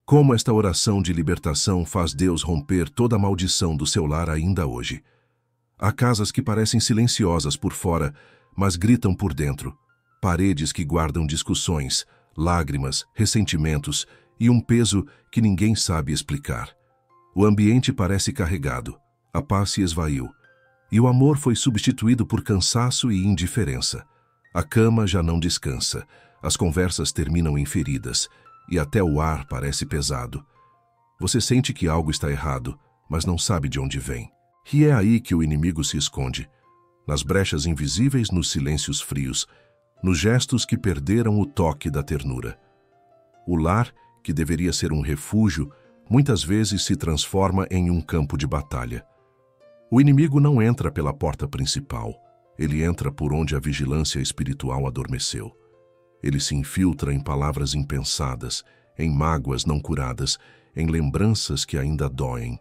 Como esta oração de libertação faz Deus romper toda a maldição do seu lar ainda hoje. Há casas que parecem silenciosas por fora, mas gritam por dentro. Paredes que guardam discussões, lágrimas, ressentimentos e um peso que ninguém sabe explicar. O ambiente parece carregado, a paz se esvaiu, e o amor foi substituído por cansaço e indiferença. A cama já não descansa, as conversas terminam em feridas, e até o ar parece pesado. Você sente que algo está errado, mas não sabe de onde vem. E é aí que o inimigo se esconde, nas brechas invisíveis, nos silêncios frios, nos gestos que perderam o toque da ternura. O lar, que deveria ser um refúgio, muitas vezes se transforma em um campo de batalha. O inimigo não entra pela porta principal, ele entra por onde a vigilância espiritual adormeceu. Ele se infiltra em palavras impensadas, em mágoas não curadas, em lembranças que ainda doem.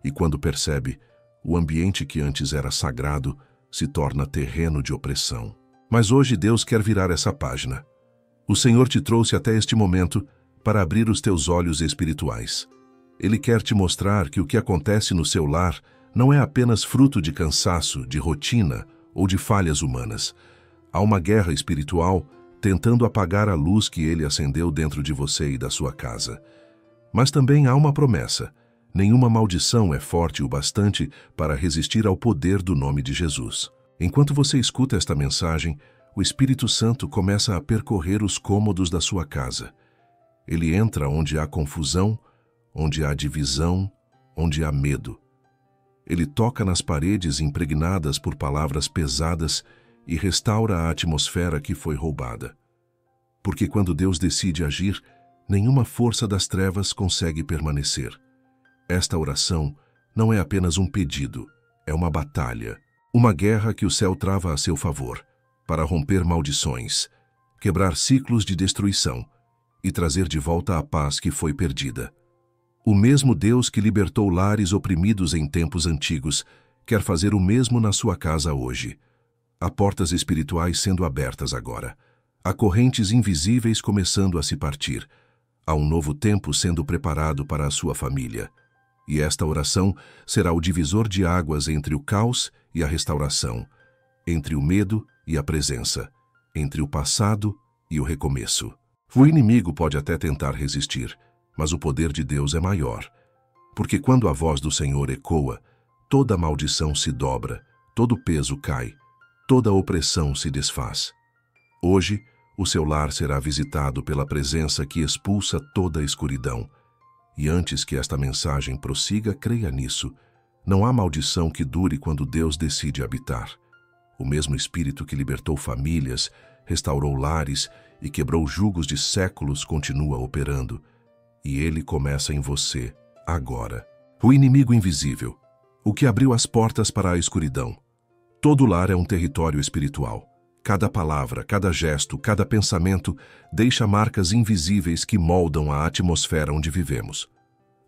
E quando percebe, o ambiente que antes era sagrado se torna terreno de opressão. Mas hoje Deus quer virar essa página. O Senhor te trouxe até este momento para abrir os teus olhos espirituais. Ele quer te mostrar que o que acontece no seu lar não é apenas fruto de cansaço, de rotina ou de falhas humanas. Há uma guerra espiritual tentando apagar a luz que Ele acendeu dentro de você e da sua casa. Mas também há uma promessa. Nenhuma maldição é forte o bastante para resistir ao poder do nome de Jesus. Enquanto você escuta esta mensagem, o Espírito Santo começa a percorrer os cômodos da sua casa. Ele entra onde há confusão, onde há divisão, onde há medo. Ele toca nas paredes impregnadas por palavras pesadas e restaura a atmosfera que foi roubada. Porque quando Deus decide agir, nenhuma força das trevas consegue permanecer. Esta oração não é apenas um pedido, é uma batalha, uma guerra que o céu trava a seu favor, para romper maldições, quebrar ciclos de destruição e trazer de volta a paz que foi perdida. O mesmo Deus que libertou lares oprimidos em tempos antigos quer fazer o mesmo na sua casa hoje. Há portas espirituais sendo abertas agora. Há correntes invisíveis começando a se partir. Há um novo tempo sendo preparado para a sua família. E esta oração será o divisor de águas entre o caos e a restauração, entre o medo e a presença, entre o passado e o recomeço. O inimigo pode até tentar resistir, mas o poder de Deus é maior. Porque quando a voz do Senhor ecoa, toda maldição se dobra, todo peso cai, toda opressão se desfaz. Hoje, o seu lar será visitado pela presença que expulsa toda a escuridão. E antes que esta mensagem prossiga, creia nisso. Não há maldição que dure quando Deus decide habitar. O mesmo Espírito que libertou famílias, restaurou lares e quebrou jugos de séculos continua operando. E Ele começa em você, agora. O inimigo invisível, o que abriu as portas para a escuridão. Todo lar é um território espiritual. Cada palavra, cada gesto, cada pensamento deixa marcas invisíveis que moldam a atmosfera onde vivemos.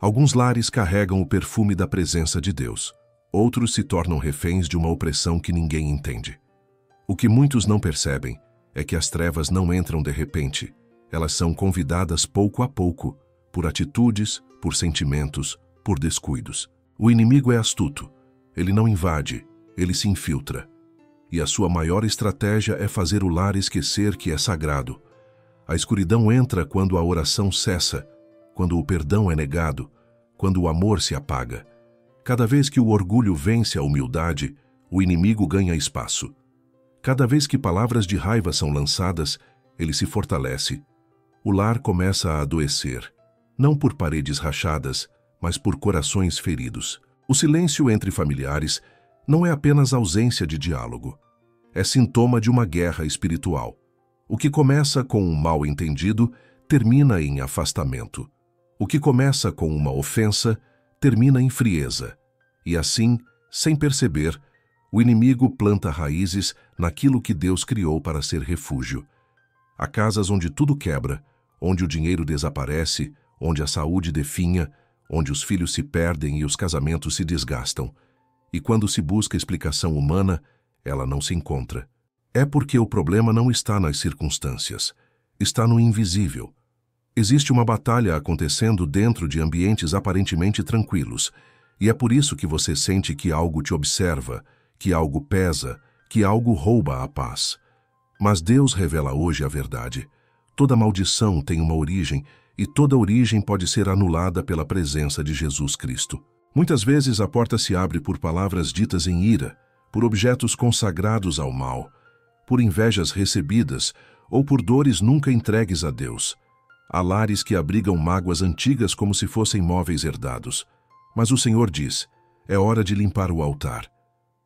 Alguns lares carregam o perfume da presença de Deus. Outros se tornam reféns de uma opressão que ninguém entende. O que muitos não percebem é que as trevas não entram de repente. Elas são convidadas pouco a pouco, por atitudes, por sentimentos, por descuidos. O inimigo é astuto. Ele não invade, ele se infiltra. E a sua maior estratégia é fazer o lar esquecer que é sagrado. A escuridão entra quando a oração cessa, quando o perdão é negado, quando o amor se apaga. Cada vez que o orgulho vence a humildade, o inimigo ganha espaço. Cada vez que palavras de raiva são lançadas, ele se fortalece. O lar começa a adoecer, não por paredes rachadas, mas por corações feridos. O silêncio entre familiares não é apenas ausência de diálogo. É sintoma de uma guerra espiritual. O que começa com um mal-entendido termina em afastamento. O que começa com uma ofensa termina em frieza. E assim, sem perceber, o inimigo planta raízes naquilo que Deus criou para ser refúgio. Há casas onde tudo quebra, onde o dinheiro desaparece, onde a saúde definha, onde os filhos se perdem e os casamentos se desgastam. E quando se busca explicação humana, ela não se encontra. É porque o problema não está nas circunstâncias, está no invisível. Existe uma batalha acontecendo dentro de ambientes aparentemente tranquilos, e é por isso que você sente que algo te observa, que algo pesa, que algo rouba a paz. Mas Deus revela hoje a verdade. Toda maldição tem uma origem, e toda origem pode ser anulada pela presença de Jesus Cristo. Muitas vezes a porta se abre por palavras ditas em ira, por objetos consagrados ao mal, por invejas recebidas ou por dores nunca entregues a Deus. Há lares que abrigam mágoas antigas como se fossem móveis herdados. Mas o Senhor diz, é hora de limpar o altar.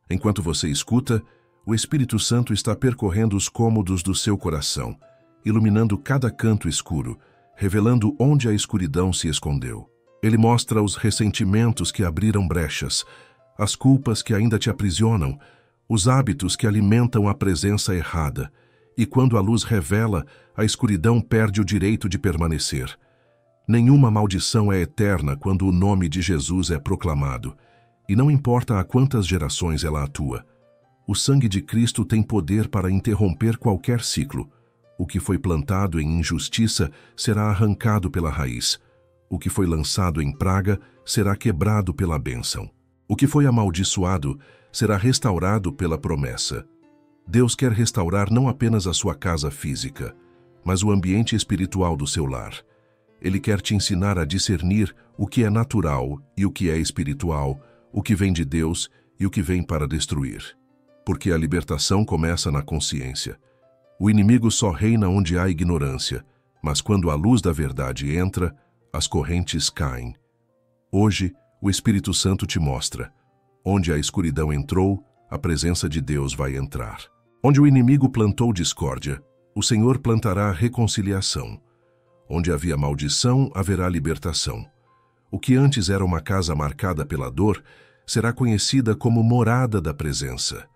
Enquanto você escuta, o Espírito Santo está percorrendo os cômodos do seu coração, iluminando cada canto escuro, revelando onde a escuridão se escondeu. Ele mostra os ressentimentos que abriram brechas, as culpas que ainda te aprisionam, os hábitos que alimentam a presença errada, e quando a luz revela, a escuridão perde o direito de permanecer. Nenhuma maldição é eterna quando o nome de Jesus é proclamado, e não importa a quantas gerações ela atua. O sangue de Cristo tem poder para interromper qualquer ciclo. O que foi plantado em injustiça será arrancado pela raiz. O que foi lançado em praga será quebrado pela bênção. O que foi amaldiçoado será restaurado pela promessa. Deus quer restaurar não apenas a sua casa física, mas o ambiente espiritual do seu lar. Ele quer te ensinar a discernir o que é natural e o que é espiritual, o que vem de Deus e o que vem para destruir. Porque a libertação começa na consciência. O inimigo só reina onde há ignorância, mas quando a luz da verdade entra, as correntes caem. Hoje, o Espírito Santo te mostra. Onde a escuridão entrou, a presença de Deus vai entrar. Onde o inimigo plantou discórdia, o Senhor plantará reconciliação. Onde havia maldição, haverá libertação. O que antes era uma casa marcada pela dor, será conhecida como morada da presença.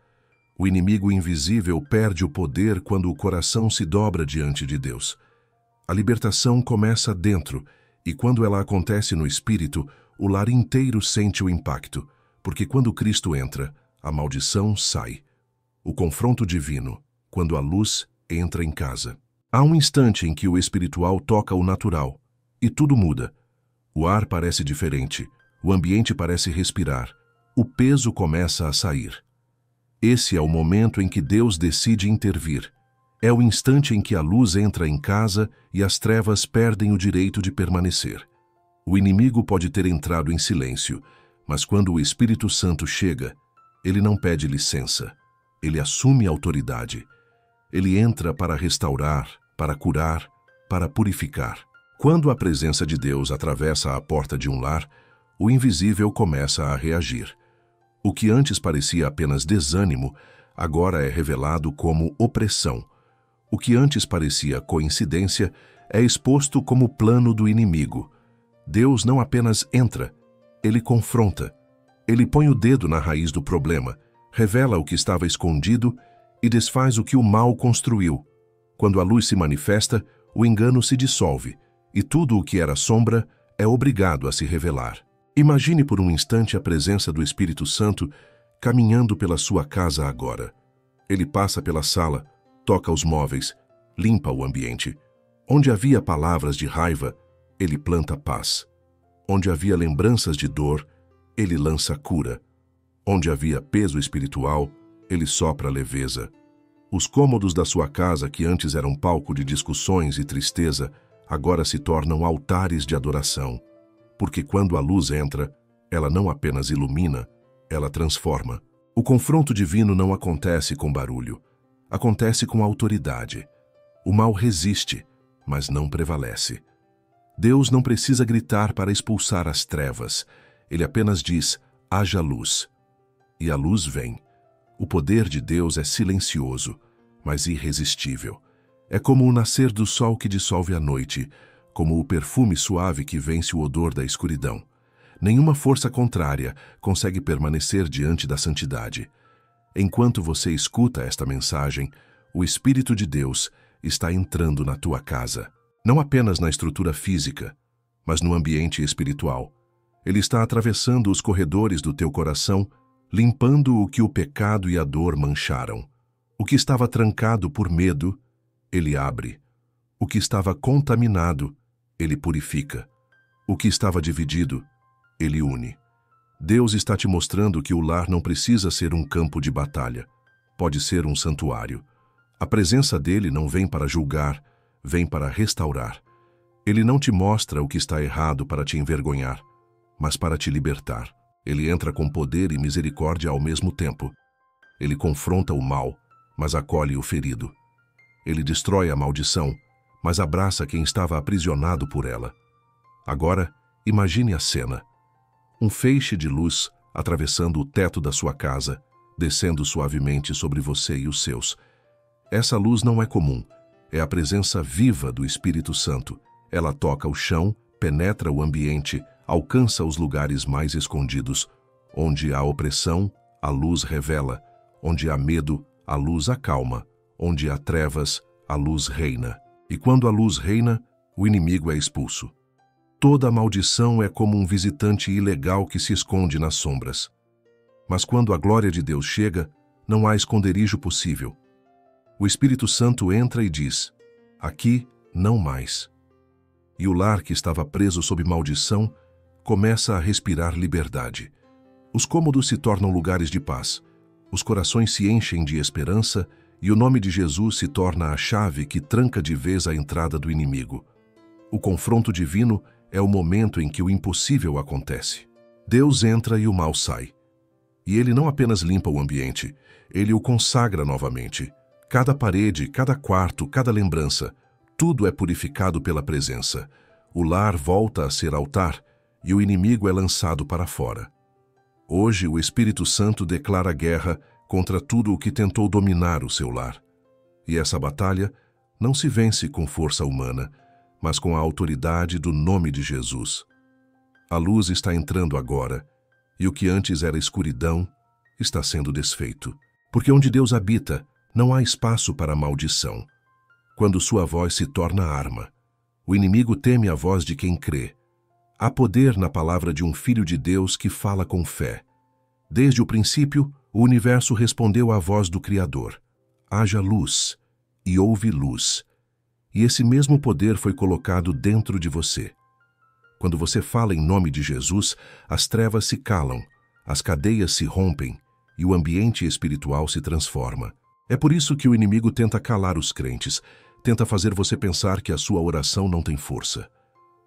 O inimigo invisível perde o poder quando o coração se dobra diante de Deus. A libertação começa dentro, e quando ela acontece no espírito, o lar inteiro sente o impacto, porque quando Cristo entra, a maldição sai. O confronto divino, quando a luz entra em casa. Há um instante em que o espiritual toca o natural, e tudo muda. O ar parece diferente, o ambiente parece respirar, o peso começa a sair. Esse é o momento em que Deus decide intervir. É o instante em que a luz entra em casa e as trevas perdem o direito de permanecer. O inimigo pode ter entrado em silêncio, mas quando o Espírito Santo chega, ele não pede licença. Ele assume autoridade. Ele entra para restaurar, para curar, para purificar. Quando a presença de Deus atravessa a porta de um lar, o invisível começa a reagir. O que antes parecia apenas desânimo, agora é revelado como opressão. O que antes parecia coincidência é exposto como plano do inimigo. Deus não apenas entra, ele confronta. Ele põe o dedo na raiz do problema, revela o que estava escondido e desfaz o que o mal construiu. Quando a luz se manifesta, o engano se dissolve, e tudo o que era sombra é obrigado a se revelar. Imagine por um instante a presença do Espírito Santo caminhando pela sua casa agora. Ele passa pela sala, toca os móveis, limpa o ambiente. Onde havia palavras de raiva, ele planta paz. Onde havia lembranças de dor, ele lança cura. Onde havia peso espiritual, ele sopra leveza. Os cômodos da sua casa, que antes eram palco de discussões e tristeza, agora se tornam altares de adoração. Porque quando a luz entra, ela não apenas ilumina, ela transforma. O confronto divino não acontece com barulho, acontece com autoridade. O mal resiste, mas não prevalece. Deus não precisa gritar para expulsar as trevas. Ele apenas diz, haja luz. E a luz vem. O poder de Deus é silencioso, mas irresistível. É como o nascer do sol que dissolve a noite, como o perfume suave que vence o odor da escuridão. Nenhuma força contrária consegue permanecer diante da santidade. Enquanto você escuta esta mensagem, o Espírito de Deus está entrando na tua casa. Não apenas na estrutura física, mas no ambiente espiritual. Ele está atravessando os corredores do teu coração, limpando o que o pecado e a dor mancharam. O que estava trancado por medo, ele abre. O que estava contaminado, Ele purifica. O que estava dividido, Ele une. Deus está te mostrando que o lar não precisa ser um campo de batalha. Pode ser um santuário. A presença dele não vem para julgar, vem para restaurar. Ele não te mostra o que está errado para te envergonhar, mas para te libertar. Ele entra com poder e misericórdia ao mesmo tempo. Ele confronta o mal, mas acolhe o ferido. Ele destrói a maldição, mas abraça quem estava aprisionado por ela. Agora, imagine a cena. Um feixe de luz atravessando o teto da sua casa, descendo suavemente sobre você e os seus. Essa luz não é comum, é a presença viva do Espírito Santo. Ela toca o chão, penetra o ambiente, alcança os lugares mais escondidos. Onde há opressão, a luz revela. Onde há medo, a luz acalma. Onde há trevas, a luz reina. E quando a luz reina, o inimigo é expulso. Toda maldição é como um visitante ilegal que se esconde nas sombras. Mas quando a glória de Deus chega, não há esconderijo possível. O Espírito Santo entra e diz: aqui não mais. E o lar que estava preso sob maldição começa a respirar liberdade. Os cômodos se tornam lugares de paz. Os corações se enchem de esperança e o nome de Jesus se torna a chave que tranca de vez a entrada do inimigo. O confronto divino é o momento em que o impossível acontece. Deus entra e o mal sai. E ele não apenas limpa o ambiente, ele o consagra novamente. Cada parede, cada quarto, cada lembrança, tudo é purificado pela presença. O lar volta a ser altar e o inimigo é lançado para fora. Hoje o Espírito Santo declara guerra contra tudo o que tentou dominar o seu lar. E essa batalha não se vence com força humana, mas com a autoridade do nome de Jesus. A luz está entrando agora, e o que antes era escuridão está sendo desfeito. Porque onde Deus habita, não há espaço para maldição. Quando sua voz se torna arma, o inimigo teme a voz de quem crê. Há poder na palavra de um filho de Deus que fala com fé. Desde o princípio, o universo respondeu à voz do Criador: haja luz, e houve luz. E esse mesmo poder foi colocado dentro de você. Quando você fala em nome de Jesus, as trevas se calam, as cadeias se rompem e o ambiente espiritual se transforma. É por isso que o inimigo tenta calar os crentes, tenta fazer você pensar que a sua oração não tem força.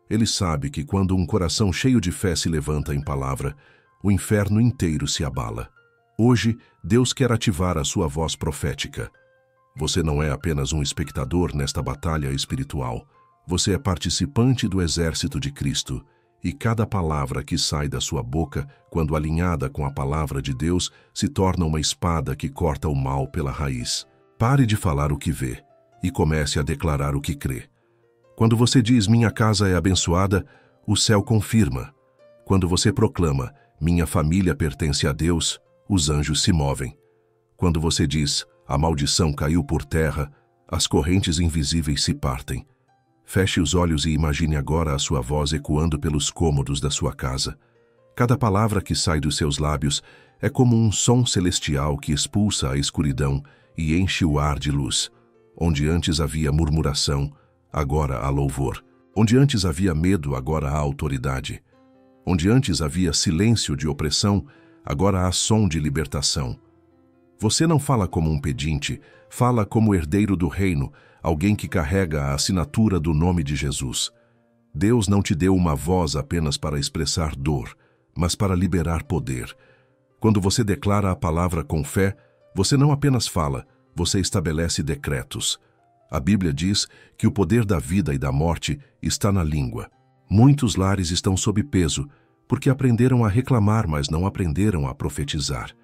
Ele sabe que quando um coração cheio de fé se levanta em palavra, o inferno inteiro se abala. Hoje, Deus quer ativar a sua voz profética. Você não é apenas um espectador nesta batalha espiritual. Você é participante do exército de Cristo. E cada palavra que sai da sua boca, quando alinhada com a palavra de Deus, se torna uma espada que corta o mal pela raiz. Pare de falar o que vê e comece a declarar o que crê. Quando você diz, minha casa é abençoada, o céu confirma. Quando você proclama, minha família pertence a Deus, os anjos se movem. Quando você diz, a maldição caiu por terra, as correntes invisíveis se partem. Feche os olhos e imagine agora a sua voz ecoando pelos cômodos da sua casa. Cada palavra que sai dos seus lábios é como um som celestial que expulsa a escuridão e enche o ar de luz. Onde antes havia murmuração, agora há louvor. Onde antes havia medo, agora há autoridade. Onde antes havia silêncio de opressão, agora há som de libertação. Você não fala como um pedinte, fala como herdeiro do reino, alguém que carrega a assinatura do nome de Jesus. Deus não te deu uma voz apenas para expressar dor, mas para liberar poder. Quando você declara a palavra com fé, você não apenas fala, você estabelece decretos. A Bíblia diz que o poder da vida e da morte está na língua. Muitos lares estão sob peso, porque aprenderam a reclamar, mas não aprenderam a profetizar.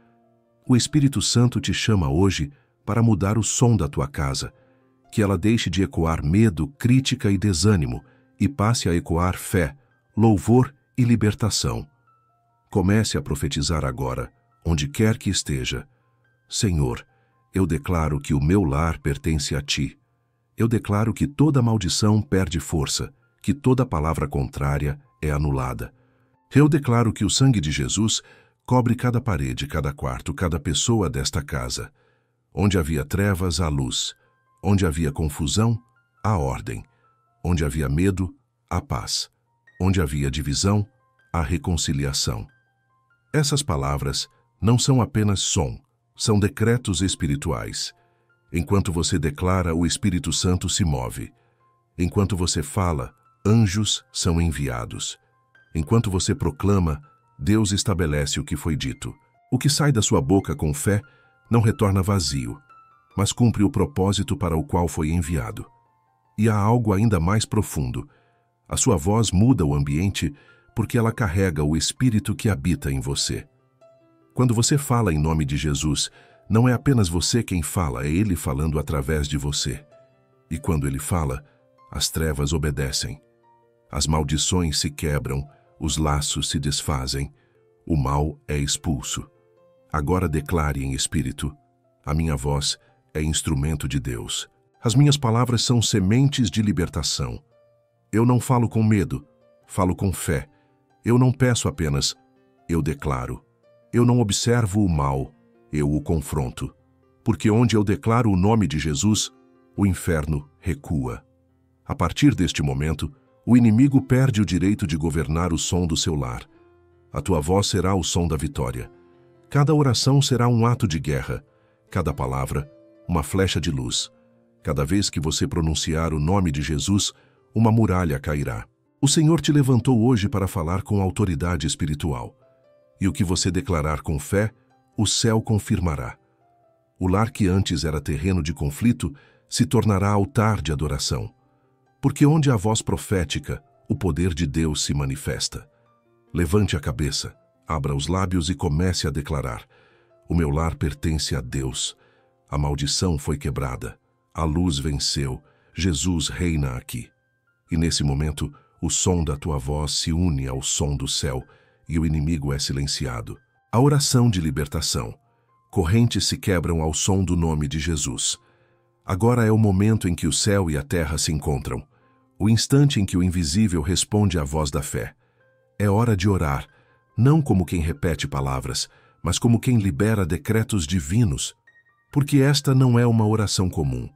O Espírito Santo te chama hoje para mudar o som da tua casa, que ela deixe de ecoar medo, crítica e desânimo e passe a ecoar fé, louvor e libertação. Comece a profetizar agora, onde quer que esteja. Senhor, eu declaro que o meu lar pertence a Ti. Eu declaro que toda maldição perde força, que toda palavra contrária é anulada. Eu declaro que o sangue de Jesus cobre cada parede, cada quarto, cada pessoa desta casa. Onde havia trevas, há luz. Onde havia confusão, há ordem. Onde havia medo, a paz. Onde havia divisão, a reconciliação. Essas palavras não são apenas som, são decretos espirituais. Enquanto você declara, o Espírito Santo se move. Enquanto você fala, anjos são enviados. Enquanto você proclama, Deus estabelece o que foi dito. O que sai da sua boca com fé não retorna vazio, mas cumpre o propósito para o qual foi enviado. E há algo ainda mais profundo. A sua voz muda o ambiente porque ela carrega o Espírito que habita em você. Quando você fala em nome de Jesus, não é apenas você quem fala, é Ele falando através de você. E quando Ele fala, as trevas obedecem. As maldições se quebram, os laços se desfazem, o mal é expulso. Agora declare em espírito: a minha voz é instrumento de Deus. As minhas palavras são sementes de libertação. Eu não falo com medo, falo com fé. Eu não peço apenas, eu declaro. Eu não observo o mal, eu o confronto. Porque onde eu declaro o nome de Jesus, o inferno recua. A partir deste momento, o inimigo perde o direito de governar o som do seu lar. A tua voz será o som da vitória. Cada oração será um ato de guerra. Cada palavra, uma flecha de luz. Cada vez que você pronunciar o nome de Jesus, uma muralha cairá. O Senhor te levantou hoje para falar com autoridade espiritual. E o que você declarar com fé, o céu confirmará. O lar que antes era terreno de conflito se tornará altar de adoração. Porque onde há voz profética, o poder de Deus se manifesta. Levante a cabeça, abra os lábios e comece a declarar: o meu lar pertence a Deus. A maldição foi quebrada. A luz venceu. Jesus reina aqui. E nesse momento, o som da tua voz se une ao som do céu e o inimigo é silenciado. A oração de libertação. Correntes se quebram ao som do nome de Jesus. Agora é o momento em que o céu e a terra se encontram. O instante em que o invisível responde à voz da fé. É hora de orar, não como quem repete palavras, mas como quem libera decretos divinos. Porque esta não é uma oração comum,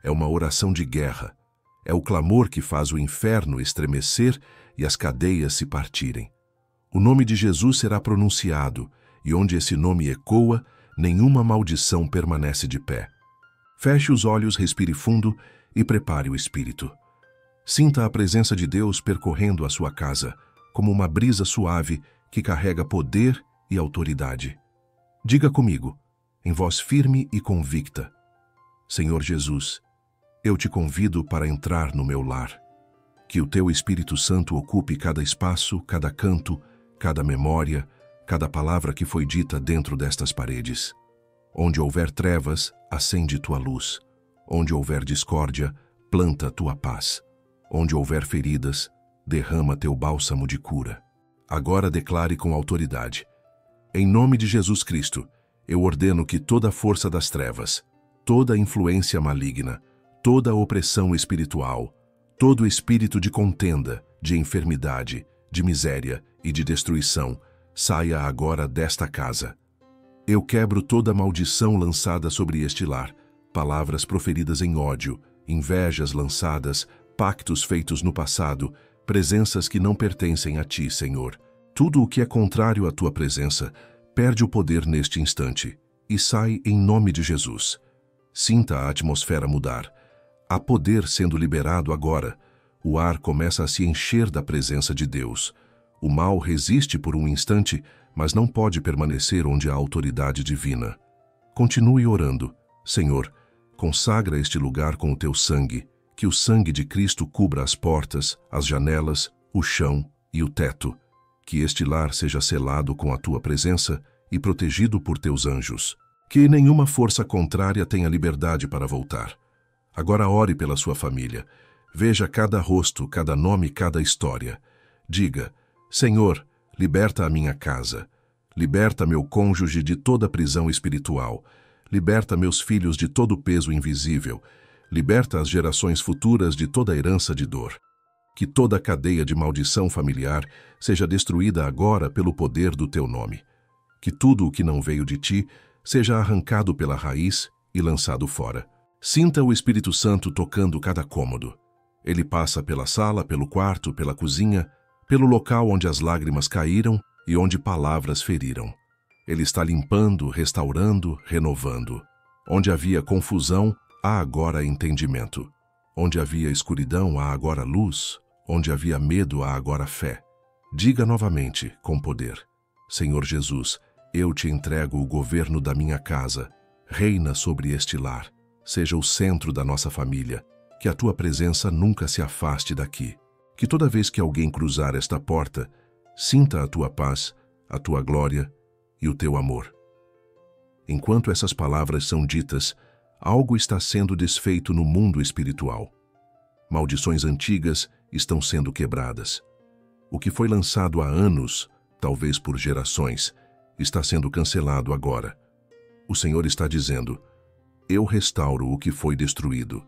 é uma oração de guerra. É o clamor que faz o inferno estremecer e as cadeias se partirem. O nome de Jesus será pronunciado, e onde esse nome ecoa, nenhuma maldição permanece de pé. Feche os olhos, respire fundo e prepare o espírito. Sinta a presença de Deus percorrendo a sua casa, como uma brisa suave que carrega poder e autoridade. Diga comigo, em voz firme e convicta: Senhor Jesus, eu te convido para entrar no meu lar. Que o teu Espírito Santo ocupe cada espaço, cada canto, cada memória, cada palavra que foi dita dentro destas paredes. Onde houver trevas, acende tua luz. Onde houver discórdia, planta tua paz. Onde houver feridas, derrama teu bálsamo de cura. Agora declare com autoridade: em nome de Jesus Cristo, eu ordeno que toda a força das trevas, toda influência maligna, toda opressão espiritual, todo espírito de contenda, de enfermidade, de miséria e de destruição, saia agora desta casa. Eu quebro toda maldição lançada sobre este lar, palavras proferidas em ódio, invejas lançadas, pactos feitos no passado, presenças que não pertencem a ti, Senhor. Tudo o que é contrário à tua presença perde o poder neste instante e sai em nome de Jesus. Sinta a atmosfera mudar. Há poder sendo liberado agora. O ar começa a se encher da presença de Deus. O mal resiste por um instante, mas não pode permanecer onde há autoridade divina. Continue orando. Senhor, consagra este lugar com o teu sangue, que o sangue de Cristo cubra as portas, as janelas, o chão e o teto. Que este lar seja selado com a tua presença e protegido por teus anjos. Que nenhuma força contrária tenha liberdade para voltar. Agora ore pela sua família. Veja cada rosto, cada nome, cada história. Diga: Senhor, liberta a minha casa. Liberta meu cônjuge de toda prisão espiritual. Liberta meus filhos de todo o peso invisível. Liberta as gerações futuras de toda a herança de dor. Que toda a cadeia de maldição familiar seja destruída agora pelo poder do teu nome. Que tudo o que não veio de ti seja arrancado pela raiz e lançado fora. Sinta o Espírito Santo tocando cada cômodo. Ele passa pela sala, pelo quarto, pela cozinha, pelo local onde as lágrimas caíram e onde palavras feriram. Ele está limpando, restaurando, renovando. Onde havia confusão, há agora entendimento. Onde havia escuridão, há agora luz. Onde havia medo, há agora fé. Diga novamente, com poder: Senhor Jesus, eu te entrego o governo da minha casa. Reina sobre este lar. Seja o centro da nossa família. Que a tua presença nunca se afaste daqui. Que toda vez que alguém cruzar esta porta, sinta a tua paz, a tua glória e o teu amor. Enquanto essas palavras são ditas, algo está sendo desfeito no mundo espiritual. Maldições antigas estão sendo quebradas. O que foi lançado há anos, talvez por gerações, está sendo cancelado agora. O Senhor está dizendo: eu restauro o que foi destruído.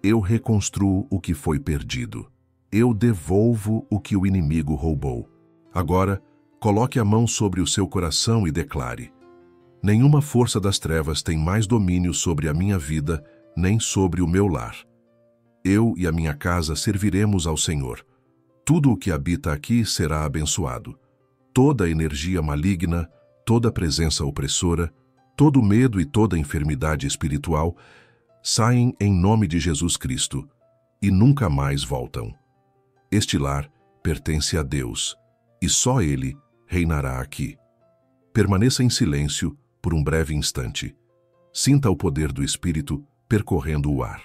Eu reconstruo o que foi perdido. Eu devolvo o que o inimigo roubou. Agora, coloque a mão sobre o seu coração e declare: nenhuma força das trevas tem mais domínio sobre a minha vida, nem sobre o meu lar. Eu e a minha casa serviremos ao Senhor. Tudo o que habita aqui será abençoado. Toda energia maligna, toda presença opressora, todo medo e toda enfermidade espiritual saem em nome de Jesus Cristo e nunca mais voltam. Este lar pertence a Deus e só Ele reinará aqui. Permaneça em silêncio por um breve instante. Sinta o poder do Espírito percorrendo o ar.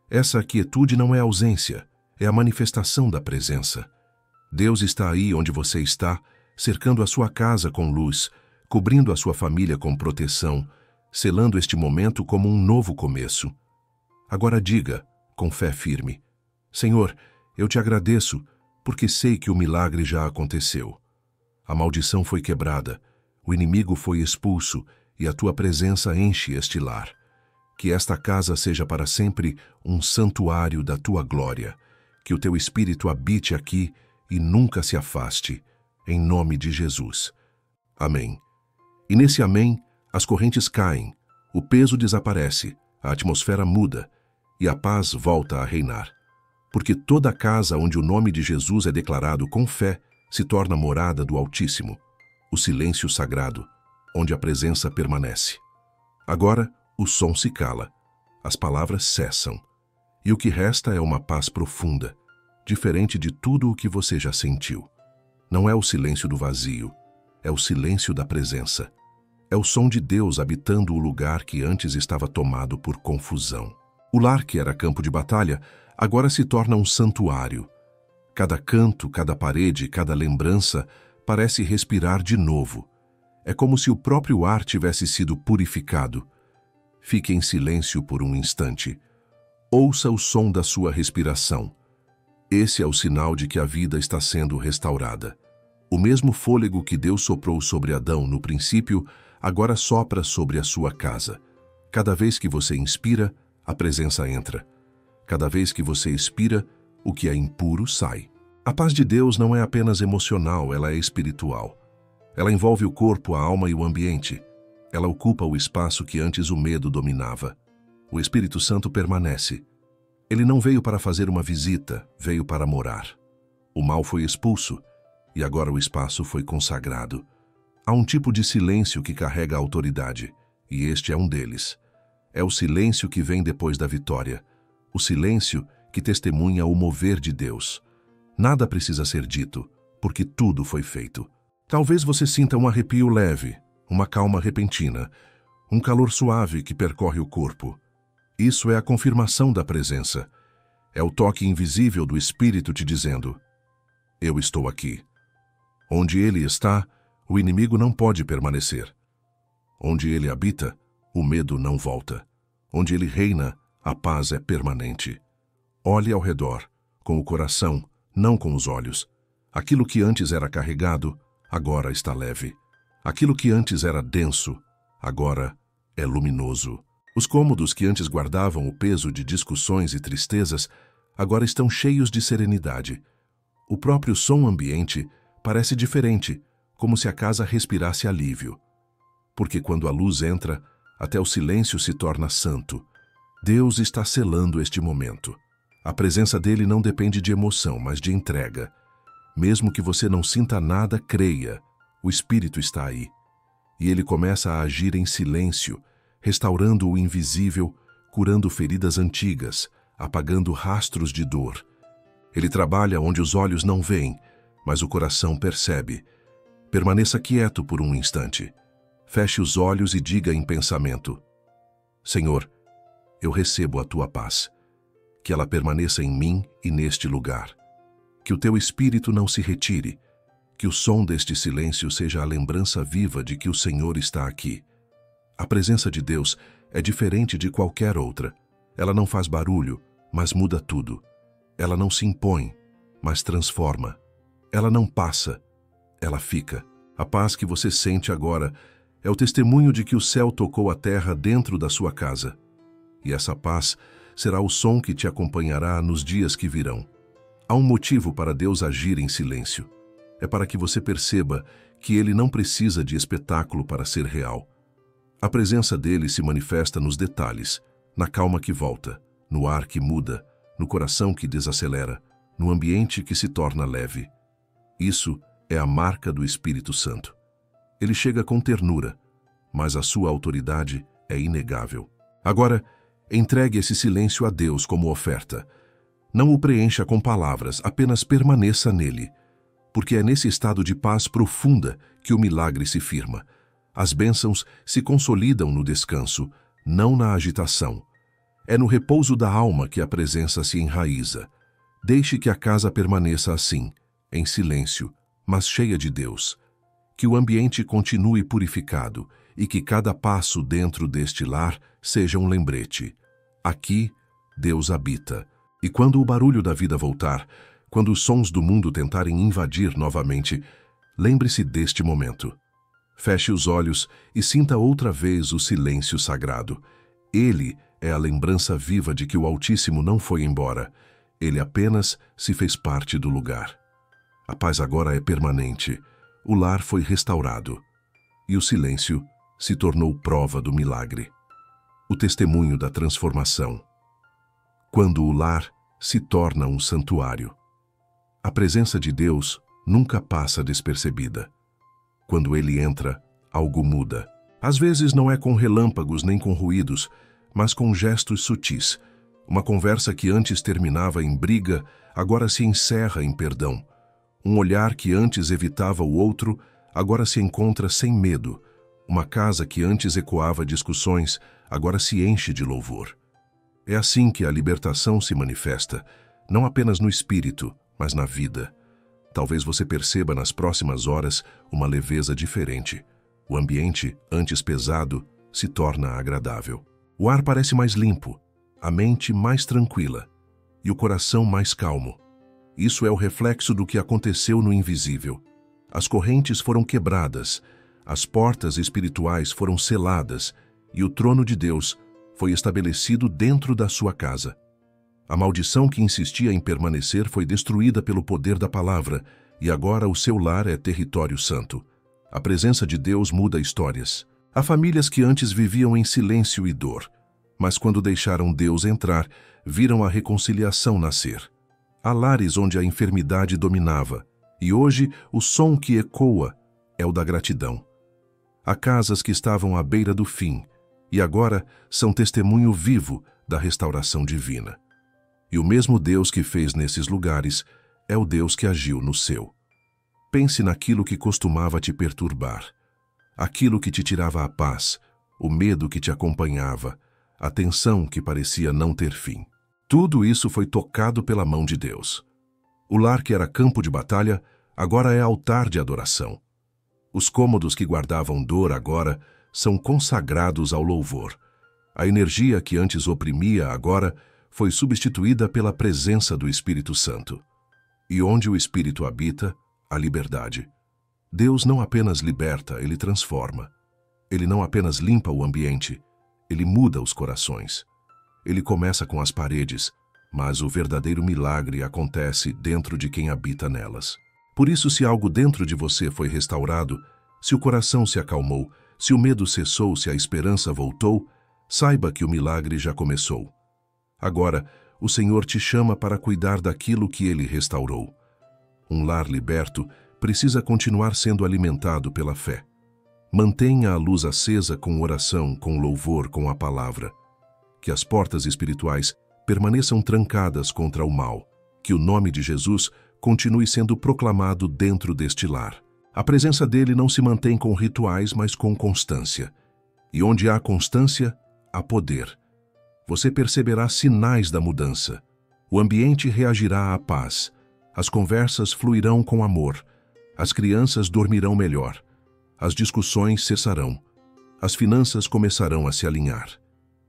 Essa quietude não é ausência, é a manifestação da presença. Deus está aí onde você está, cercando a sua casa com luz, cobrindo a sua família com proteção, selando este momento como um novo começo. Agora diga, com fé firme: Senhor, eu te agradeço, porque sei que o milagre já aconteceu. A maldição foi quebrada, o inimigo foi expulso e a tua presença enche este lar. Que esta casa seja para sempre um santuário da tua glória. Que o teu Espírito habite aqui e nunca se afaste, em nome de Jesus. Amém. E nesse amém, as correntes caem, o peso desaparece, a atmosfera muda e a paz volta a reinar. Porque toda casa onde o nome de Jesus é declarado com fé se torna morada do Altíssimo, o silêncio sagrado, onde a presença permanece. Agora, o som se cala, as palavras cessam, e o que resta é uma paz profunda, diferente de tudo o que você já sentiu. Não é o silêncio do vazio, é o silêncio da presença. É o som de Deus habitando o lugar que antes estava tomado por confusão. O lar que era campo de batalha agora se torna um santuário. Cada canto, cada parede, cada lembrança parece respirar de novo. É como se o próprio ar tivesse sido purificado. Fique em silêncio por um instante. Ouça o som da sua respiração. Esse é o sinal de que a vida está sendo restaurada. O mesmo fôlego que Deus soprou sobre Adão no princípio, agora sopra sobre a sua casa. Cada vez que você inspira, a presença entra. Cada vez que você expira, o que é impuro sai. A paz de Deus não é apenas emocional, ela é espiritual. Ela envolve o corpo, a alma e o ambiente. Ela ocupa o espaço que antes o medo dominava. O Espírito Santo permanece. Ele não veio para fazer uma visita, veio para morar. O mal foi expulso e agora o espaço foi consagrado. Há um tipo de silêncio que carrega a autoridade, e este é um deles. É o silêncio que vem depois da vitória. O silêncio que testemunha o mover de Deus. Nada precisa ser dito, porque tudo foi feito. Talvez você sinta um arrepio leve, uma calma repentina, um calor suave que percorre o corpo. Isso é a confirmação da presença. É o toque invisível do Espírito te dizendo: eu estou aqui. Onde Ele está, o inimigo não pode permanecer. Onde Ele habita, o medo não volta. Onde Ele reina, a paz é permanente. Olhe ao redor, com o coração, não com os olhos. Aquilo que antes era carregado, agora está leve. Aquilo que antes era denso, agora é luminoso. Os cômodos que antes guardavam o peso de discussões e tristezas, agora estão cheios de serenidade. O próprio som ambiente parece diferente, como se a casa respirasse alívio. Porque quando a luz entra, até o silêncio se torna santo. Deus está selando este momento. A presença dele não depende de emoção, mas de entrega. Mesmo que você não sinta nada, creia. O Espírito está aí. E ele começa a agir em silêncio, restaurando o invisível, curando feridas antigas, apagando rastros de dor. Ele trabalha onde os olhos não veem, mas o coração percebe. Permaneça quieto por um instante. Feche os olhos e diga em pensamento: Senhor, eu recebo a tua paz. Que ela permaneça em mim e neste lugar. Que o teu Espírito não se retire. Que o som deste silêncio seja a lembrança viva de que o Senhor está aqui. A presença de Deus é diferente de qualquer outra. Ela não faz barulho, mas muda tudo. Ela não se impõe, mas transforma. Ela não passa, ela fica. A paz que você sente agora é o testemunho de que o céu tocou a terra dentro da sua casa. E essa paz será o som que te acompanhará nos dias que virão. Há um motivo para Deus agir em silêncio. É para que você perceba que Ele não precisa de espetáculo para ser real. A presença dele se manifesta nos detalhes, na calma que volta, no ar que muda, no coração que desacelera, no ambiente que se torna leve. Isso é a marca do Espírito Santo. Ele chega com ternura, mas a sua autoridade é inegável. Agora, entregue esse silêncio a Deus como oferta. Não o preencha com palavras, apenas permaneça nele. Porque é nesse estado de paz profunda que o milagre se firma. As bênçãos se consolidam no descanso, não na agitação. É no repouso da alma que a presença se enraiza. Deixe que a casa permaneça assim, em silêncio, mas cheia de Deus. Que o ambiente continue purificado e que cada passo dentro deste lar seja um lembrete. Aqui, Deus habita. E quando o barulho da vida voltar, quando os sons do mundo tentarem invadir novamente, lembre-se deste momento. Feche os olhos e sinta outra vez o silêncio sagrado. Ele é a lembrança viva de que o Altíssimo não foi embora. Ele apenas se fez parte do lugar. A paz agora é permanente. O lar foi restaurado. E o silêncio se tornou prova do milagre. O testemunho da transformação. Quando o lar se torna um santuário. A presença de Deus nunca passa despercebida. Quando ele entra, algo muda. Às vezes não é com relâmpagos nem com ruídos, mas com gestos sutis. Uma conversa que antes terminava em briga, agora se encerra em perdão. Um olhar que antes evitava o outro, agora se encontra sem medo. Uma casa que antes ecoava discussões, agora se enche de louvor. É assim que a libertação se manifesta, não apenas no espírito, mas na vida. Talvez você perceba nas próximas horas uma leveza diferente. O ambiente, antes pesado, se torna agradável. O ar parece mais limpo, a mente mais tranquila e o coração mais calmo. Isso é o reflexo do que aconteceu no invisível. As correntes foram quebradas, as portas espirituais foram seladas e o trono de Deus foi estabelecido dentro da sua casa. A maldição que insistia em permanecer foi destruída pelo poder da palavra, e agora o seu lar é território santo. A presença de Deus muda histórias. Há famílias que antes viviam em silêncio e dor, mas quando deixaram Deus entrar, viram a reconciliação nascer. Há lares onde a enfermidade dominava, e hoje o som que ecoa é o da gratidão. Há casas que estavam à beira do fim, e agora são testemunho vivo da restauração divina. E o mesmo Deus que fez nesses lugares é o Deus que agiu no seu. Pense naquilo que costumava te perturbar, aquilo que te tirava a paz, o medo que te acompanhava, a tensão que parecia não ter fim. Tudo isso foi tocado pela mão de Deus. O lar que era campo de batalha agora é altar de adoração. Os cômodos que guardavam dor agora são consagrados ao louvor. A energia que antes oprimia agora foi substituída pela presença do Espírito Santo. E onde o Espírito habita, a liberdade. Deus não apenas liberta, Ele transforma. Ele não apenas limpa o ambiente, Ele muda os corações. Ele começa com as paredes, mas o verdadeiro milagre acontece dentro de quem habita nelas. Por isso, se algo dentro de você foi restaurado, se o coração se acalmou, se o medo cessou, se a esperança voltou, saiba que o milagre já começou. Agora, O Senhor te chama para cuidar daquilo que Ele restaurou. Um lar liberto precisa continuar sendo alimentado pela fé. Mantenha a luz acesa com oração, com louvor, com a palavra. Que as portas espirituais permaneçam trancadas contra o mal. Que o nome de Jesus continue sendo proclamado dentro deste lar. A presença dele não se mantém com rituais, mas com constância. E onde há constância, há poder. Você perceberá sinais da mudança. O ambiente reagirá à paz. As conversas fluirão com amor. As crianças dormirão melhor. As discussões cessarão. As finanças começarão a se alinhar.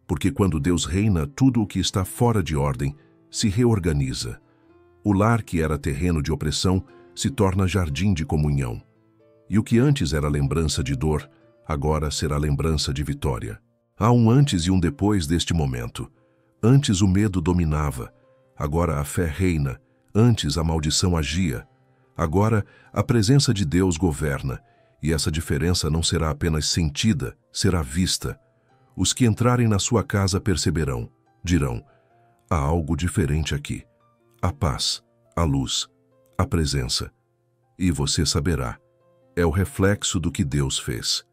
Porque quando Deus reina, tudo o que está fora de ordem se reorganiza. O lar que era terreno de opressão se torna jardim de comunhão. E o que antes era lembrança de dor, agora será lembrança de vitória. Há um antes e um depois deste momento. Antes o medo dominava, agora a fé reina. Antes a maldição agia, agora a presença de Deus governa. E essa diferença não será apenas sentida, será vista. Os que entrarem na sua casa perceberão, dirão: há algo diferente aqui. A paz, a luz, a presença. E você saberá. É o reflexo do que Deus fez.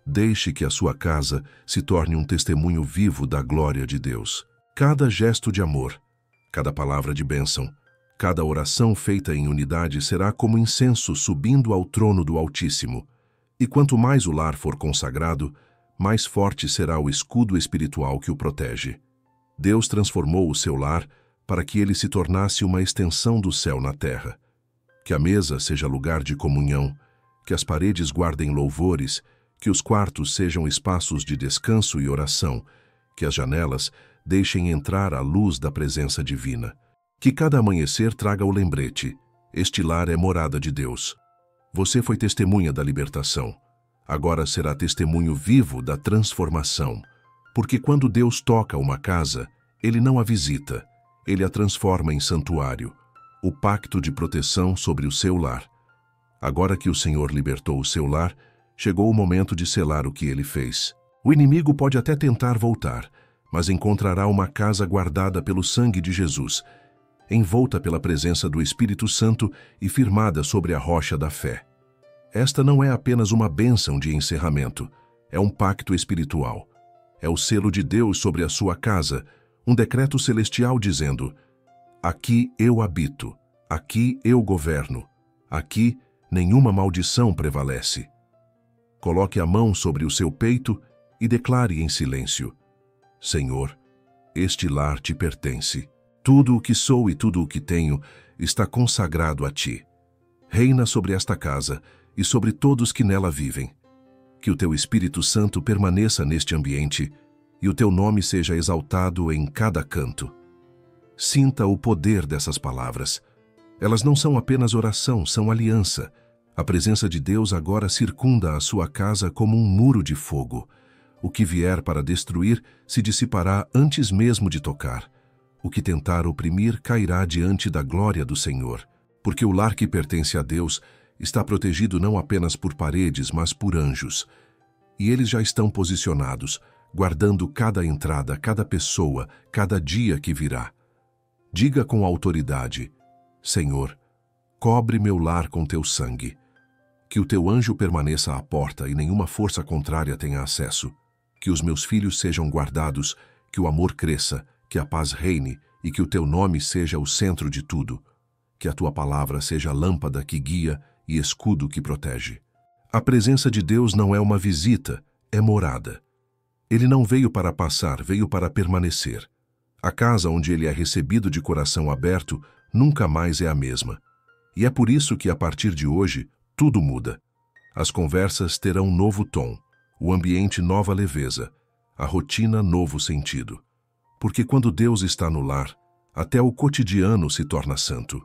Deixe que a sua casa se torne um testemunho vivo da glória de Deus. Cada gesto de amor, cada palavra de bênção, cada oração feita em unidade será como incenso subindo ao trono do Altíssimo. E quanto mais o lar for consagrado, mais forte será o escudo espiritual que o protege. Deus transformou o seu lar para que ele se tornasse uma extensão do céu na terra. Que a mesa seja lugar de comunhão, que as paredes guardem louvores, que os quartos sejam espaços de descanso e oração, que as janelas deixem entrar a luz da presença divina. Que cada amanhecer traga o lembrete: este lar é morada de Deus. Você foi testemunha da libertação. Agora será testemunho vivo da transformação. Porque quando Deus toca uma casa, Ele não a visita, Ele a transforma em santuário, o pacto de proteção sobre o seu lar. Agora que o Senhor libertou o seu lar, chegou o momento de selar o que Ele fez. O inimigo pode até tentar voltar, mas encontrará uma casa guardada pelo sangue de Jesus, envolta pela presença do Espírito Santo e firmada sobre a rocha da fé. Esta não é apenas uma bênção de encerramento, é um pacto espiritual. É o selo de Deus sobre a sua casa, um decreto celestial dizendo: aqui eu habito, aqui eu governo, aqui nenhuma maldição prevalece. Coloque a mão sobre o seu peito e declare em silêncio: Senhor, este lar te pertence. Tudo o que sou e tudo o que tenho está consagrado a ti. Reina sobre esta casa e sobre todos que nela vivem. Que o teu Espírito Santo permaneça neste ambiente e o teu nome seja exaltado em cada canto. Sinta o poder dessas palavras. Elas não são apenas oração, são aliança. A presença de Deus agora circunda a sua casa como um muro de fogo. O que vier para destruir se dissipará antes mesmo de tocar. O que tentar oprimir cairá diante da glória do Senhor, porque o lar que pertence a Deus está protegido não apenas por paredes, mas por anjos. E eles já estão posicionados, guardando cada entrada, cada pessoa, cada dia que virá. Diga com autoridade: Senhor, cobre meu lar com teu sangue. Que o teu anjo permaneça à porta e nenhuma força contrária tenha acesso. Que os meus filhos sejam guardados, que o amor cresça, que a paz reine e que o teu nome seja o centro de tudo. Que a tua palavra seja lâmpada que guia e escudo que protege. A presença de Deus não é uma visita, é morada. Ele não veio para passar, veio para permanecer. A casa onde ele é recebido de coração aberto nunca mais é a mesma. E é por isso que, a partir de hoje, tudo muda. As conversas terão um novo tom, o ambiente nova leveza, a rotina novo sentido. Porque quando Deus está no lar, até o cotidiano se torna santo.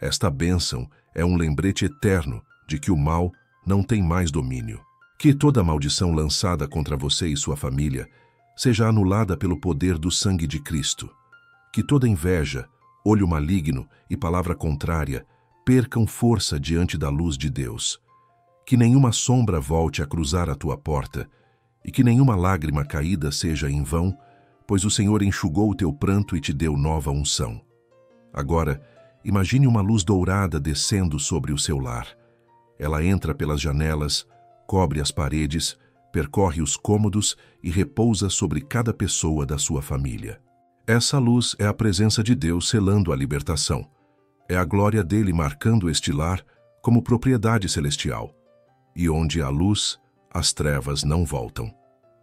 Esta bênção é um lembrete eterno de que o mal não tem mais domínio. Que toda maldição lançada contra você e sua família seja anulada pelo poder do sangue de Cristo. Que toda inveja, olho maligno e palavra contrária percam força diante da luz de Deus. Que nenhuma sombra volte a cruzar a tua porta e que nenhuma lágrima caída seja em vão, pois o Senhor enxugou o teu pranto e te deu nova unção. Agora, imagine uma luz dourada descendo sobre o seu lar. Ela entra pelas janelas, cobre as paredes, percorre os cômodos e repousa sobre cada pessoa da sua família. Essa luz é a presença de Deus selando a libertação. É a glória dele marcando este lar como propriedade celestial. E onde há luz, as trevas não voltam.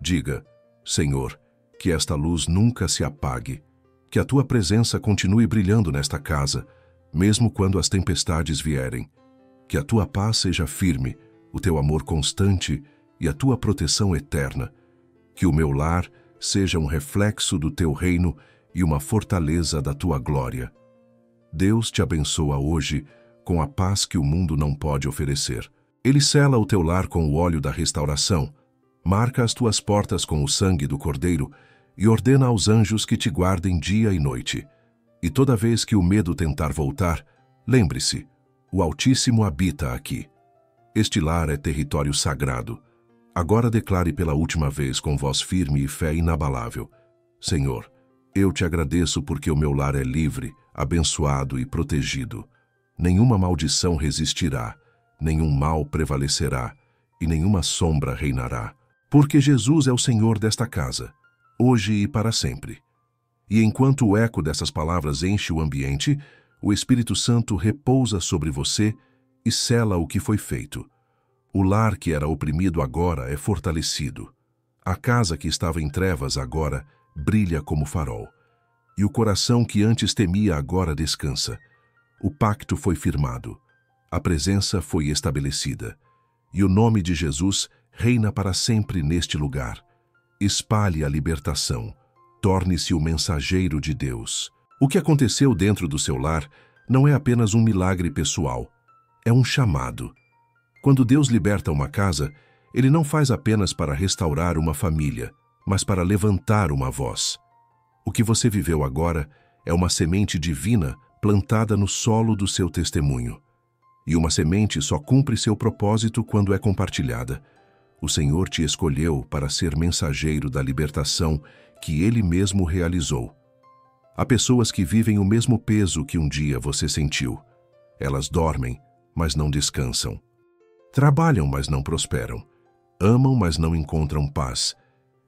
Diga, Senhor, que esta luz nunca se apague, que a tua presença continue brilhando nesta casa, mesmo quando as tempestades vierem. Que a tua paz seja firme, o teu amor constante e a tua proteção eterna. Que o meu lar seja um reflexo do teu reino e uma fortaleza da tua glória. Deus te abençoa hoje com a paz que o mundo não pode oferecer. Ele sela o teu lar com o óleo da restauração, marca as tuas portas com o sangue do Cordeiro e ordena aos anjos que te guardem dia e noite. E toda vez que o medo tentar voltar, lembre-se, o Altíssimo habita aqui. Este lar é território sagrado. Agora declare pela última vez com voz firme e fé inabalável: Senhor, eu te agradeço porque o meu lar é livre, abençoado e protegido. Nenhuma maldição resistirá, nenhum mal prevalecerá e nenhuma sombra reinará. Porque Jesus é o Senhor desta casa, hoje e para sempre. E enquanto o eco dessas palavras enche o ambiente, o Espírito Santo repousa sobre você e sela o que foi feito. O lar que era oprimido agora é fortalecido. A casa que estava em trevas agora brilha como farol. E o coração que antes temia agora descansa. O pacto foi firmado. A presença foi estabelecida. E o nome de Jesus reina para sempre neste lugar. Espalhe a libertação. Torne-se o mensageiro de Deus. O que aconteceu dentro do seu lar não é apenas um milagre pessoal. É um chamado. Quando Deus liberta uma casa, Ele não faz apenas para restaurar uma família, mas para levantar uma voz. O que você viveu agora é uma semente divina plantada no solo do seu testemunho. E uma semente só cumpre seu propósito quando é compartilhada. O Senhor te escolheu para ser mensageiro da libertação que Ele mesmo realizou. Há pessoas que vivem o mesmo peso que um dia você sentiu. Elas dormem, mas não descansam. Trabalham, mas não prosperam. Amam, mas não encontram paz.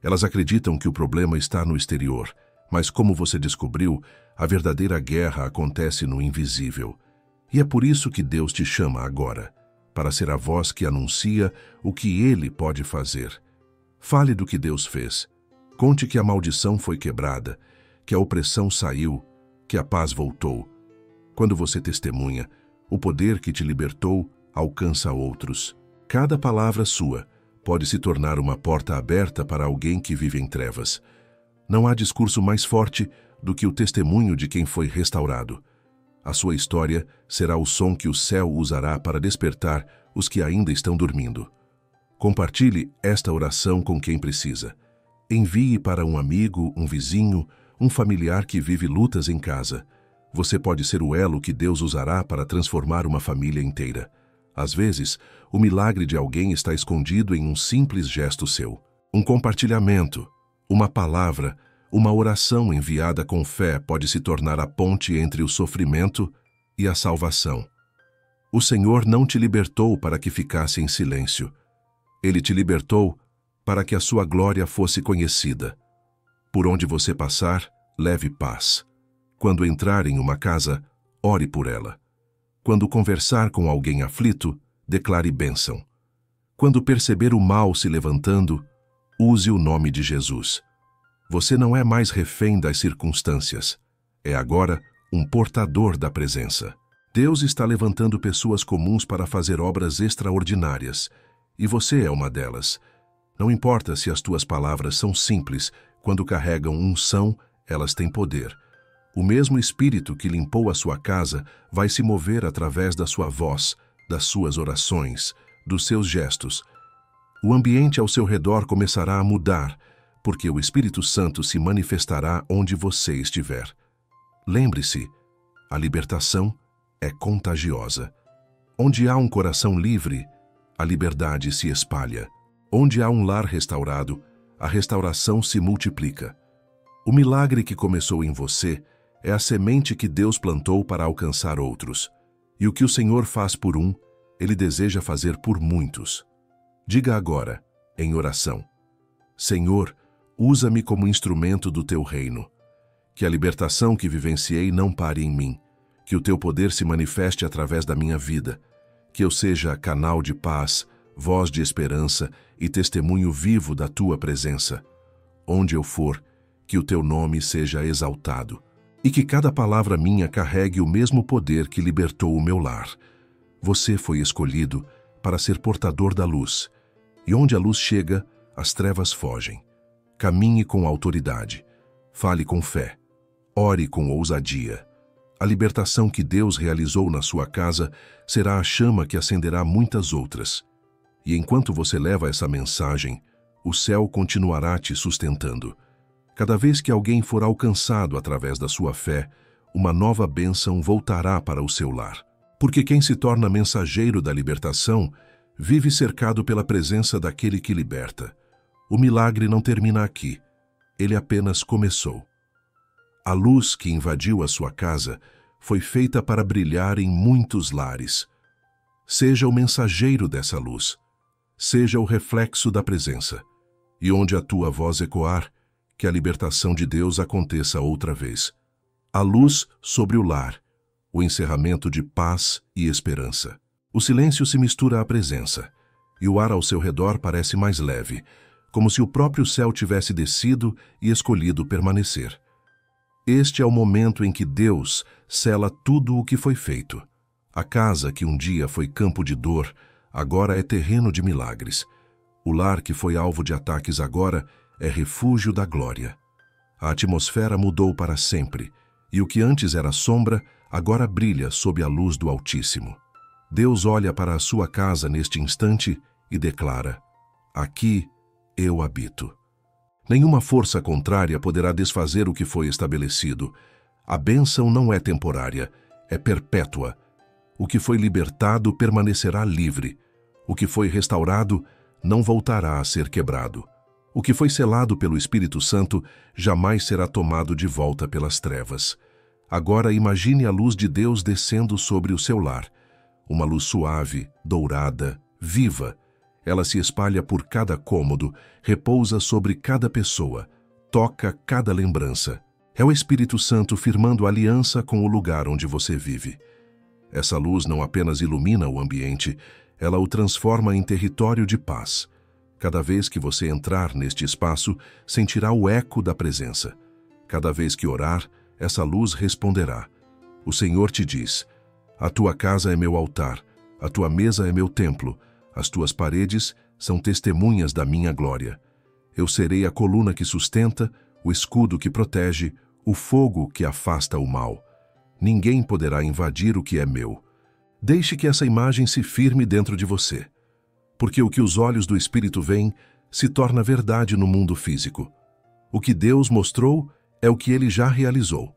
Elas acreditam que o problema está no exterior, mas como você descobriu, a verdadeira guerra acontece no invisível. E é por isso que Deus te chama agora, para ser a voz que anuncia o que Ele pode fazer. Fale do que Deus fez. Conte que a maldição foi quebrada, que a opressão saiu, que a paz voltou. Quando você testemunha, o poder que te libertou alcança outros. Cada palavra sua pode se tornar uma porta aberta para alguém que vive em trevas. Não há discurso mais forte do que o testemunho de quem foi restaurado. A sua história será o som que o céu usará para despertar os que ainda estão dormindo. Compartilhe esta oração com quem precisa. Envie para um amigo, um vizinho, um familiar que vive lutas em casa. Você pode ser o elo que Deus usará para transformar uma família inteira. Às vezes, o milagre de alguém está escondido em um simples gesto seu. Um compartilhamento, uma palavra, uma oração enviada com fé pode se tornar a ponte entre o sofrimento e a salvação. O Senhor não te libertou para que ficasse em silêncio. Ele te libertou para que a sua glória fosse conhecida. Por onde você passar, leve paz. Quando entrar em uma casa, ore por ela. Quando conversar com alguém aflito, declare bênção. Quando perceber o mal se levantando, use o nome de Jesus. Você não é mais refém das circunstâncias. É agora um portador da presença. Deus está levantando pessoas comuns para fazer obras extraordinárias, e você é uma delas. Não importa se as tuas palavras são simples, quando carregam unção, elas têm poder. O mesmo Espírito que limpou a sua casa vai se mover através da sua voz, das suas orações, dos seus gestos. O ambiente ao seu redor começará a mudar, porque o Espírito Santo se manifestará onde você estiver. Lembre-se, a libertação é contagiosa. Onde há um coração livre, a liberdade se espalha. Onde há um lar restaurado, a restauração se multiplica. O milagre que começou em você é a semente que Deus plantou para alcançar outros. E o que o Senhor faz por um, Ele deseja fazer por muitos. Diga agora, em oração: Senhor, usa-me como instrumento do Teu reino. Que a libertação que vivenciei não pare em mim. Que o Teu poder se manifeste através da minha vida. Que eu seja canal de paz, voz de esperança e testemunho vivo da Tua presença. Onde eu for, que o Teu nome seja exaltado. E que cada palavra minha carregue o mesmo poder que libertou o meu lar. Você foi escolhido para ser portador da luz. E onde a luz chega, as trevas fogem. Caminhe com autoridade. Fale com fé. Ore com ousadia. A libertação que Deus realizou na sua casa será a chama que acenderá muitas outras. E enquanto você leva essa mensagem, o céu continuará te sustentando. Cada vez que alguém for alcançado através da sua fé, uma nova bênção voltará para o seu lar. Porque quem se torna mensageiro da libertação vive cercado pela presença daquele que liberta. O milagre não termina aqui. Ele apenas começou. A luz que invadiu a sua casa foi feita para brilhar em muitos lares. Seja o mensageiro dessa luz. Seja o reflexo da presença. E onde a tua voz ecoar, que a libertação de Deus aconteça outra vez. A luz sobre o lar, o encerramento de paz e esperança. O silêncio se mistura à presença, e o ar ao seu redor parece mais leve, como se o próprio céu tivesse descido e escolhido permanecer. Este é o momento em que Deus sela tudo o que foi feito. A casa que um dia foi campo de dor, agora é terreno de milagres. O lar que foi alvo de ataques agora é refúgio da glória. A atmosfera mudou para sempre, e o que antes era sombra, agora brilha sob a luz do Altíssimo. Deus olha para a sua casa neste instante e declara: aqui eu habito. Nenhuma força contrária poderá desfazer o que foi estabelecido. A bênção não é temporária, é perpétua. O que foi libertado permanecerá livre. O que foi restaurado não voltará a ser quebrado. O que foi selado pelo Espírito Santo jamais será tomado de volta pelas trevas. Agora imagine a luz de Deus descendo sobre o seu lar. Uma luz suave, dourada, viva. Ela se espalha por cada cômodo, repousa sobre cada pessoa, toca cada lembrança. É o Espírito Santo firmando aliança com o lugar onde você vive. Essa luz não apenas ilumina o ambiente, ela o transforma em território de paz. Cada vez que você entrar neste espaço, sentirá o eco da presença. Cada vez que orar, essa luz responderá. O Senhor te diz: a tua casa é meu altar, a tua mesa é meu templo, as tuas paredes são testemunhas da minha glória. Eu serei a coluna que sustenta, o escudo que protege, o fogo que afasta o mal. Ninguém poderá invadir o que é meu. Deixe que essa imagem se firme dentro de você. Porque o que os olhos do Espírito veem se torna verdade no mundo físico. O que Deus mostrou é o que Ele já realizou.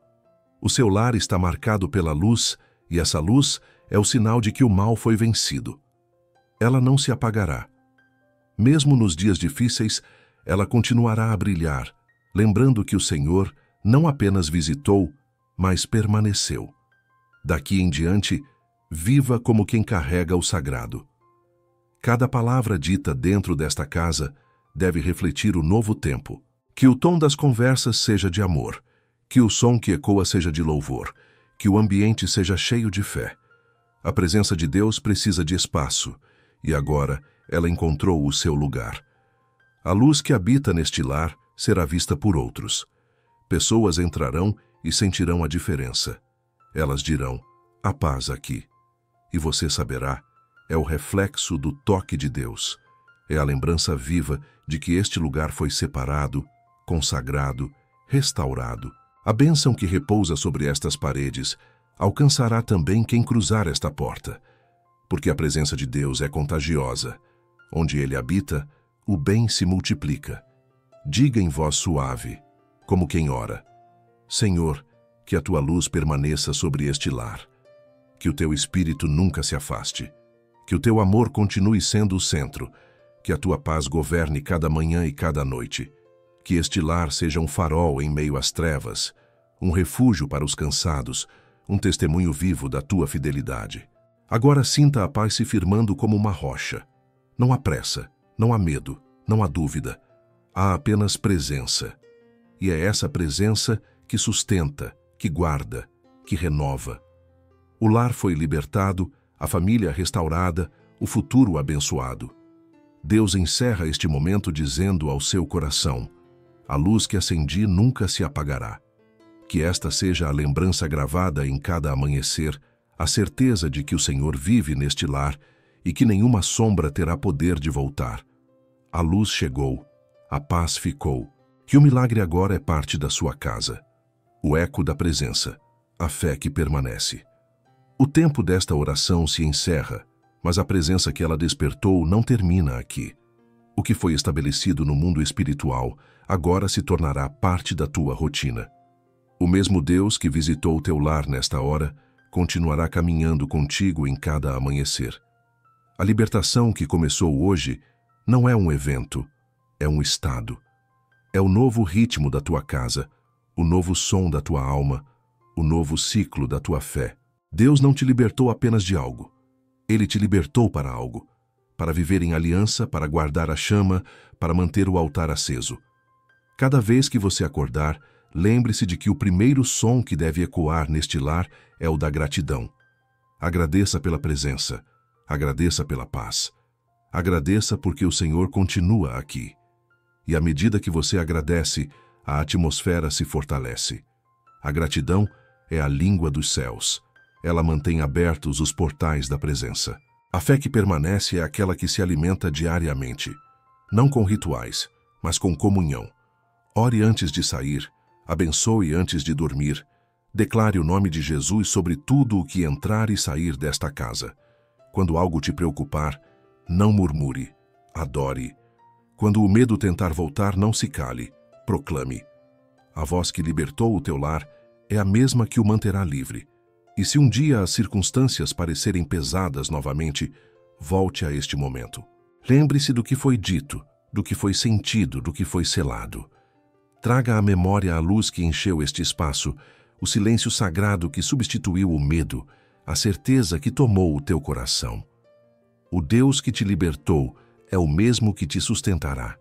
O seu lar está marcado pela luz, e essa luz é o sinal de que o mal foi vencido. Ela não se apagará. Mesmo nos dias difíceis, ela continuará a brilhar, lembrando que o Senhor não apenas visitou, mas permaneceu. Daqui em diante, viva como quem carrega o sagrado. Cada palavra dita dentro desta casa deve refletir o novo tempo. Que o tom das conversas seja de amor, que o som que ecoa seja de louvor, que o ambiente seja cheio de fé. A presença de Deus precisa de espaço, e agora ela encontrou o seu lugar. A luz que habita neste lar será vista por outros. Pessoas entrarão e sentirão a diferença. Elas dirão: a paz aqui. E você saberá, é o reflexo do toque de Deus. É a lembrança viva de que este lugar foi separado, consagrado, restaurado. A bênção que repousa sobre estas paredes alcançará também quem cruzar esta porta, porque a presença de Deus é contagiosa. Onde Ele habita, o bem se multiplica. Diga em voz suave, como quem ora: Senhor, que a Tua luz permaneça sobre este lar. Que o Teu Espírito nunca se afaste. Que o Teu amor continue sendo o centro. Que a Tua paz governe cada manhã e cada noite. Que este lar seja um farol em meio às trevas, um refúgio para os cansados, um testemunho vivo da tua fidelidade. Agora sinta a paz se firmando como uma rocha. Não há pressa, não há medo, não há dúvida. Há apenas presença. E é essa presença que sustenta, que guarda, que renova. O lar foi libertado, a família restaurada, o futuro abençoado. Deus encerra este momento dizendo ao seu coração: a luz que acendi nunca se apagará. Que esta seja a lembrança gravada em cada amanhecer, a certeza de que o Senhor vive neste lar e que nenhuma sombra terá poder de voltar. A luz chegou, a paz ficou, e o milagre agora é parte da sua casa. O eco da presença, a fé que permanece. O tempo desta oração se encerra, mas a presença que ela despertou não termina aqui. O que foi estabelecido no mundo espiritual agora se tornará parte da tua rotina. O mesmo Deus que visitou o teu lar nesta hora continuará caminhando contigo em cada amanhecer. A libertação que começou hoje não é um evento, é um estado. É o novo ritmo da tua casa, o novo som da tua alma, o novo ciclo da tua fé. Deus não te libertou apenas de algo. Ele te libertou para algo. Para viver em aliança, para guardar a chama, para manter o altar aceso. Cada vez que você acordar, lembre-se de que o primeiro som que deve ecoar neste lar é o da gratidão. Agradeça pela presença. Agradeça pela paz. Agradeça porque o Senhor continua aqui. E à medida que você agradece, a atmosfera se fortalece. A gratidão é a língua dos céus. Ela mantém abertos os portais da presença. A fé que permanece é aquela que se alimenta diariamente, não com rituais, mas com comunhão. Ore antes de sair, abençoe antes de dormir, declare o nome de Jesus sobre tudo o que entrar e sair desta casa. Quando algo te preocupar, não murmure, adore. Quando o medo tentar voltar, não se cale, proclame. A voz que libertou o teu lar é a mesma que o manterá livre. E se um dia as circunstâncias parecerem pesadas novamente, volte a este momento. Lembre-se do que foi dito, do que foi sentido, do que foi selado. Traga à memória a luz que encheu este espaço, o silêncio sagrado que substituiu o medo, a certeza que tomou o teu coração. O Deus que te libertou é o mesmo que te sustentará.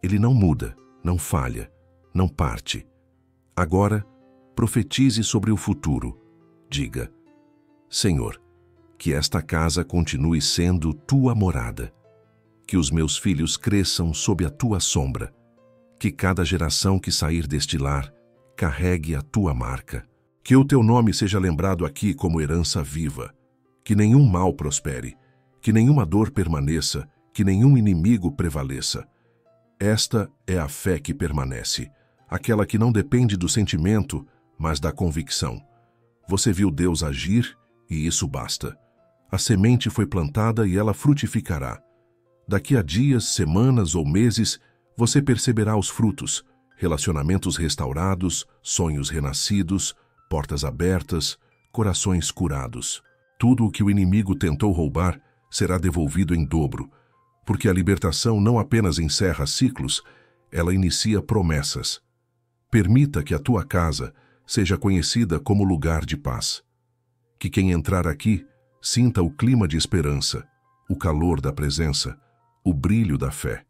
Ele não muda, não falha, não parte. Agora, profetize sobre o futuro. Diga: Senhor, que esta casa continue sendo tua morada, que os meus filhos cresçam sob a tua sombra, que cada geração que sair deste lar carregue a tua marca, que o teu nome seja lembrado aqui como herança viva, que nenhum mal prospere, que nenhuma dor permaneça, que nenhum inimigo prevaleça. Esta é a fé que permanece, aquela que não depende do sentimento, mas da convicção. Você viu Deus agir e isso basta. A semente foi plantada e ela frutificará. Daqui a dias, semanas ou meses, você perceberá os frutos, relacionamentos restaurados, sonhos renascidos, portas abertas, corações curados. Tudo o que o inimigo tentou roubar será devolvido em dobro, porque a libertação não apenas encerra ciclos, ela inicia promessas. Permita que a tua casa seja conhecida como lugar de paz. Que quem entrar aqui sinta o clima de esperança, o calor da presença, o brilho da fé.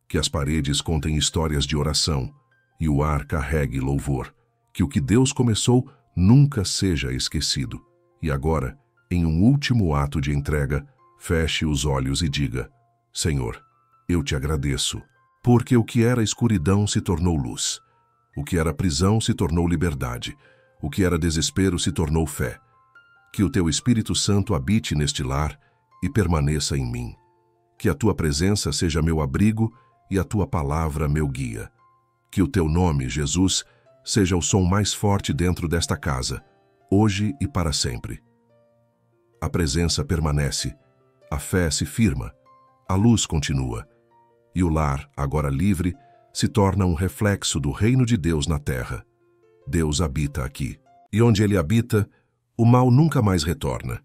Que as paredes contem histórias de oração e o ar carregue louvor. Que o que Deus começou nunca seja esquecido. E agora, em um último ato de entrega, feche os olhos e diga: Senhor, eu te agradeço, porque o que era escuridão se tornou luz. O que era prisão se tornou liberdade. O que era desespero se tornou fé. Que o teu Espírito Santo habite neste lar e permaneça em mim. Que a tua presença seja meu abrigo e a tua palavra meu guia. Que o teu nome, Jesus, seja o som mais forte dentro desta casa, hoje e para sempre. A presença permanece, a fé se firma, a luz continua, e o lar, agora livre, se torna um reflexo do reino de Deus na terra. Deus habita aqui. E onde ele habita, o mal nunca mais retorna.